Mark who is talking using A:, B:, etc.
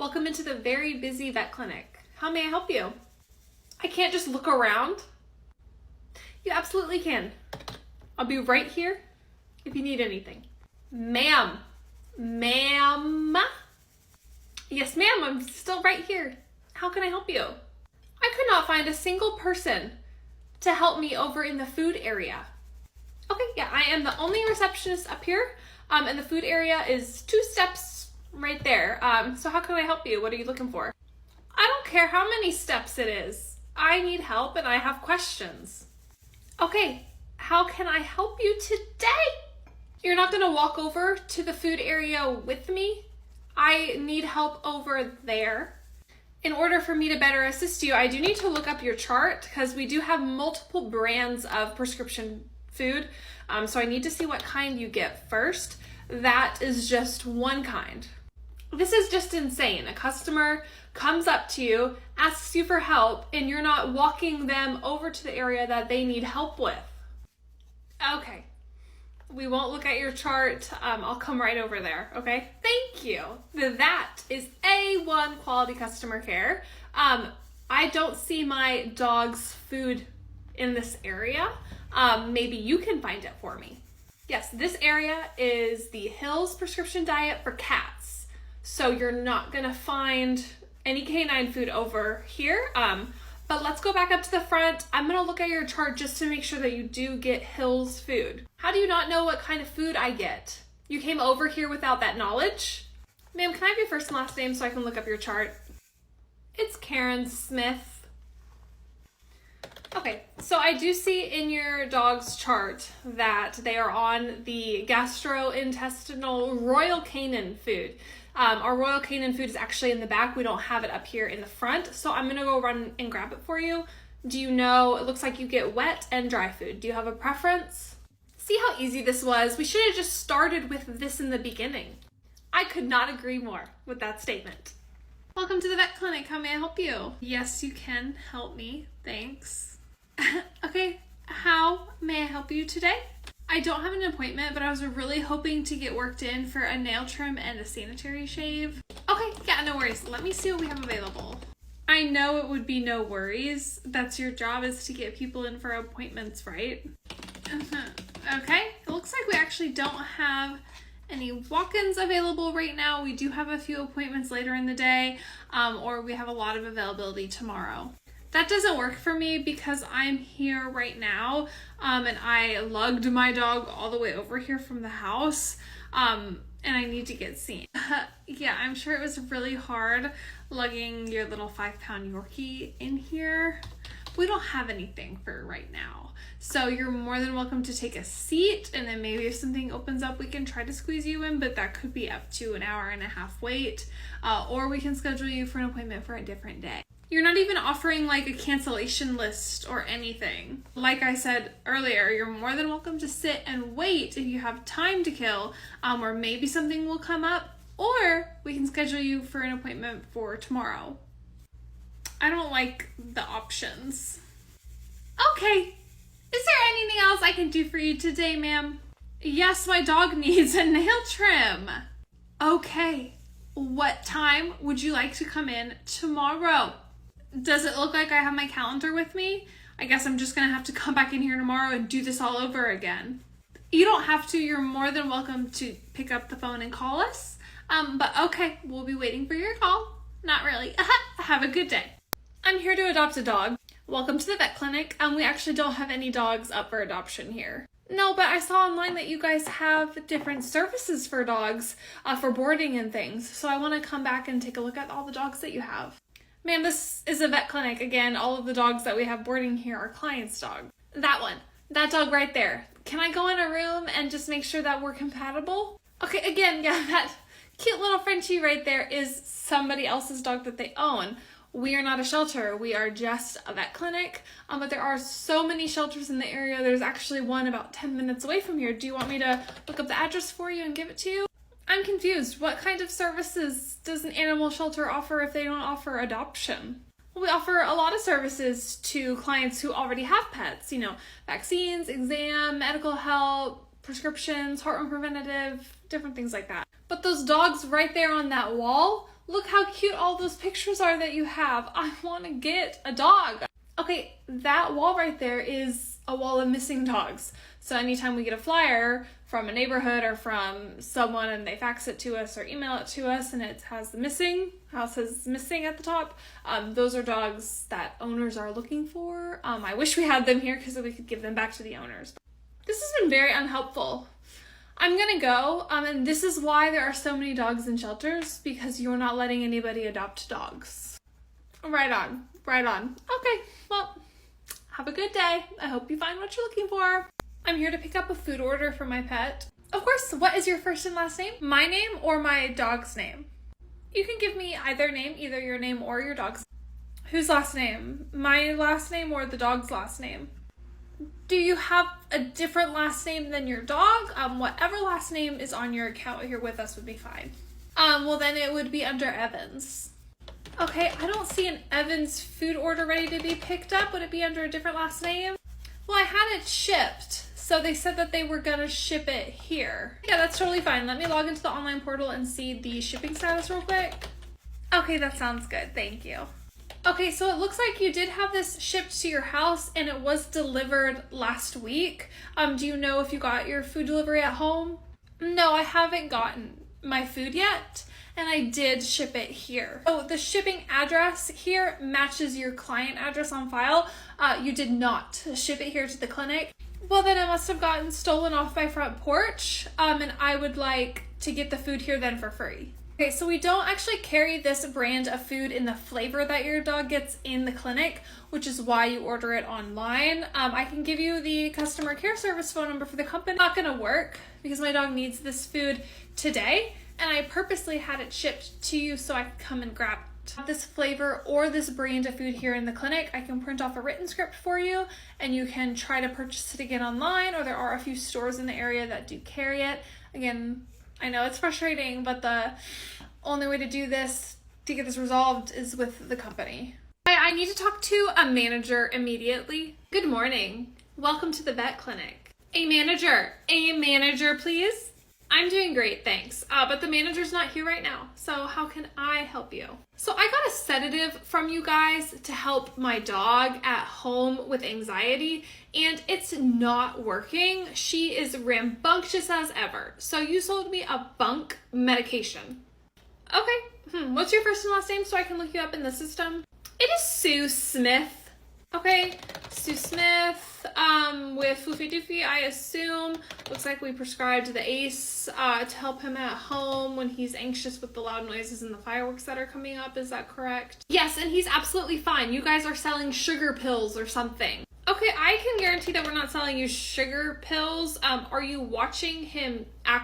A: Welcome into the very busy vet clinic. How may I help you? I can't just look around. You absolutely can. I'll be right here if you need anything. Ma'am. Yes, ma'am, I'm still right here. How can I help you? I could not find a single person to help me over in the food area. Okay, yeah, I am the only receptionist up here, and the food area is 2 steps right there. So how can I help you? What are you looking for? I don't care how many steps it is. I need help and I have questions. Okay, how can I help you today? You're not gonna walk over to the food area with me? I need help over there. In order for me to better assist you, I do need to look up your chart because we do have multiple brands of prescription food. So I need to see what kind you get first. That is just one kind. This is just insane. A customer comes up to you, asks you for help, and you're not walking them over to the area that they need help with. Okay. We won't look at your chart. I'll come right over there, okay? Thank you. That is A1 quality customer care. I don't see my dog's food in this area. Maybe you can find it for me. Yes, this area is the Hills prescription diet for cats. So you're not gonna find any canine food over here. But let's go back up to the front. I'm gonna look at your chart just to make sure that you do get Hills food. How do you not know what kind of food I get? You came over here without that knowledge? Ma'am, can I have your first and last name so I can look up your chart? It's Karen Smith. Okay, so I do see in your dog's chart that they are on the gastrointestinal Royal Canin food. Our Royal Canin food is actually in the back. We don't have it up here in the front. So I'm gonna go run and grab it for you. Do you know, it looks like you get wet and dry food. Do you have a preference? See how easy this was? We should have just started with this in the beginning. I could not agree more with that statement. Welcome to the vet clinic. How may I help you? Yes, you can help me. Thanks. Okay, how may I help you today? I don't have an appointment, but I was really hoping to get worked in for a nail trim and a sanitary shave. Okay, yeah, no worries. Let me see what we have available. I know it would be no worries. That's your job, is to get people in for appointments, right? Okay, it looks like we actually don't have any walk-ins available right now. We do have a few appointments later in the day, or we have a lot of availability tomorrow. That doesn't work for me because I'm here right now, and I lugged my dog all the way over here from the house, and I need to get seen. Yeah, I'm sure it was really hard lugging your little 5-pound Yorkie in here. We don't have anything for right now. So you're more than welcome to take a seat, and then maybe if something opens up, we can try to squeeze you in, but that could be up to an hour and a half wait, or we can schedule you for an appointment for a different day. You're not even offering like a cancellation list or anything. Like I said earlier, you're more than welcome to sit and wait if you have time to kill, or maybe something will come up, or we can schedule you for an appointment for tomorrow. I don't like the options. Okay, is there anything else I can do for you today, ma'am? Yes, my dog needs a nail trim. Okay, what time would you like to come in tomorrow? Does it look like I have my calendar with me? I guess I'm just gonna have to come back in here tomorrow and do this all over again. You don't have to. You're more than welcome to pick up the phone and call us. But okay, we'll be waiting for your call. Not really. Have a good day. I'm here to adopt a dog. Welcome to the vet clinic. We actually don't have any dogs up for adoption here. No, but I saw online that you guys have different services for dogs, for boarding and things. So I want to come back and take a look at all the dogs that you have. Ma'am, this is a vet clinic. Again, all of the dogs that we have boarding here are clients' dogs. That one. That dog right there. Can I go in a room and just make sure that we're compatible? Okay, again, yeah, that cute little Frenchie right there is somebody else's dog that they own. We are not a shelter. We are just a vet clinic. But there are so many shelters in the area. There's actually one about 10 minutes away from here. Do you want me to look up the address for you and give it to you? I'm confused. What kind of services does an animal shelter offer if they don't offer adoption? Well, we offer a lot of services to clients who already have pets. You know, vaccines, exam, medical help, prescriptions, heartworm preventative, different things like that. But those dogs right there on that wall, Look how cute all those pictures are that you have. I want to get a dog. Okay, that wall right there is a wall of missing dogs. So anytime we get a flyer from a neighborhood or from someone and they fax it to us or email it to us and it has the missing, house says missing at the top, those are dogs that owners are looking for. I wish we had them here because we could give them back to the owners. This has been very unhelpful. I'm gonna go, and this is why there are so many dogs in shelters, because you're not letting anybody adopt dogs. Right on, right on. Okay, well, have a good day. I hope you find what you're looking for. I'm here to pick up a food order for my pet. Of course, what is your first and last name? My name or my dog's name? You can give me either name, either your name or your dog's. Whose last name? My last name or the dog's last name? Do you have a different last name than your dog? Whatever last name is on your account here with us would be fine. Well then it would be under Evans. Okay, I don't see an Evans food order ready to be picked up. Would it be under a different last name? Well, I had it shipped, so they said that they were gonna ship it here. Yeah, that's totally fine. Let me log into the online portal and see the shipping status real quick. Okay, that sounds good. Thank you. Okay, so it looks like you did have this shipped to your house and it was delivered last week. Do you know if you got your food delivery at home? No, I haven't gotten my food yet, and I did ship it here. Oh, the shipping address here matches your client address on file. You did not ship it here to the clinic. Well, then it must have gotten stolen off my front porch, and I would like to get the food here then for free. Okay, so we don't actually carry this brand of food in the flavor that your dog gets in the clinic, which is why you order it online. I can give you the customer care service phone number for the company. It's not gonna work because my dog needs this food today, and I purposely had it shipped to you so I could come and grab it. This flavor or this brand of food here in the clinic, I can print off a written script for you and you can try to purchase it again online, or there are a few stores in the area that do carry it. Again, I know it's frustrating, but the only way to do this, to get this resolved, is with the company. I need to talk to a manager immediately. Good morning. Welcome to the vet clinic. A manager, please. I'm doing great, thanks. But the manager's not here right now, so how can I help you? So I got a sedative from you guys to help my dog at home with anxiety, and it's not working. She is rambunctious as ever. So you sold me a bunk medication. Okay, what's your first and last name so I can look you up in the system? It is Sue Smith. Okay, Sue Smith, with Floofy Doofy, I assume. Looks like we prescribed the ACE to help him at home when he's anxious with the loud noises and the fireworks that are coming up. Is that correct? Yes, and he's absolutely fine. You guys are selling sugar pills or something. Okay, I can guarantee that we're not selling you sugar pills. Are you watching him act